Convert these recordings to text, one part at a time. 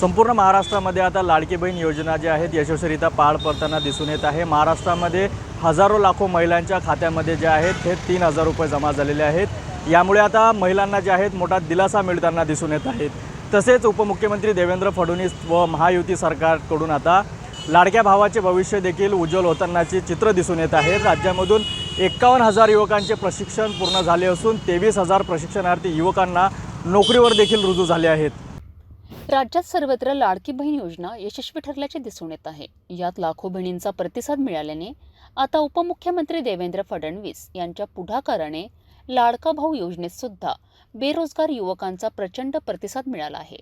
संपूर्ण महाराष्ट्रामध्ये आता लाडकी बहीण योजना जी आहेत यशस्वीरित्या पार पडताना दिसून येत आहे। महाराष्ट्रामध्ये हजारो लाखो महिलांच्या खात्यामध्ये जे आहेत ते 3,000 रुपये जमा झालेले आहेत। यामुळे आता महिलांना जे आहेत मोठा दिलासा मिळताना दिसून येत आहेत। तसेच उपमुख्यमंत्री देवेंद्र फडणवीस व महायुती सरकारकडून आता लाडक्या भावाचे भविष्य देखील उज्ज्वल होतानाचे चित्र दिसून येत आहे। राज्यामधून 51,000 युवकांचे प्रशिक्षण पूर्ण झाले असून 23,000 प्रशिक्षणार्थी युवकांना नोकरीवर देखील रुजू झाले आहेत। राज्यात सर्वत्र लाडकी बहीण योजना यशस्वी ठरल्याचे दिसून येत आहे। यात लाखो बहिणींचा प्रतिसाद मिळाल्याने आता उपमुख्यमंत्री देवेंद्र फडणवीस यांच्या पुढाकाराने लाडका भाऊ योजनेत सुद्धा बेरोजगार युवकांचा प्रचंड प्रतिसाद मिळाला आहे।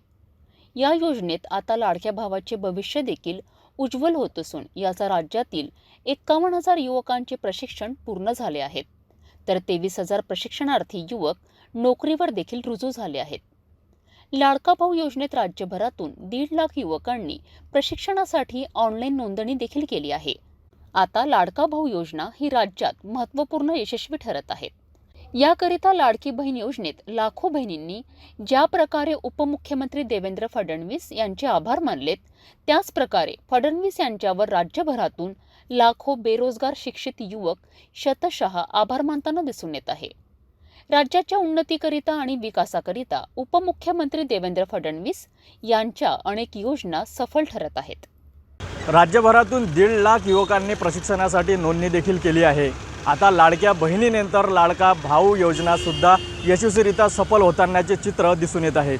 या योजनेत आता लाडक्या भावाचे भविष्य देखील उज्ज्वल होत असून याचा राज्यातील 51,000 युवकांचे प्रशिक्षण पूर्ण झाले आहेत, तर 23,000 प्रशिक्षणार्थी युवक नोकरीवर देखील रुजू झाले आहेत। लाडका भाऊ योजनेत राज्यभरातून 1.5 लाख युवकांनी प्रशिक्षणासाठी ऑनलाईन नोंदणी देखील केली आहे। आता लाडका भाऊ योजना ही राज्यात महत्त्वपूर्ण यशस्वी ठरत आहे। याकरिता लाडकी बहीण योजनेत लाखो बहिणींनी ज्या प्रकारे उपमुख्यमंत्री देवेंद्र फडणवीस यांचे आभार मानलेत, त्याच प्रकारे फडणवीस यांच्यावर राज्यभरातून लाखो बेरोजगार शिक्षित युवक शतशः आभार मानताना दिसून येत आहे। राज्याच्या उन्नतीकरिता आणि विकासाकरिता उपमुख्यमंत्री देवेंद्र फडणवीस यांच्या अनेक योजना सफल ठरत आहेत। राज्यभरातून 1.5 लाख युवकांनी प्रशिक्षणासाठी नोंदणी देखील केली आहे। आता लाडक्या बहिणीनंतर लाडका भाऊ योजना सुद्धा यशस्वीरित्या सफल होतानाचे चित्र दिसून येत आहे।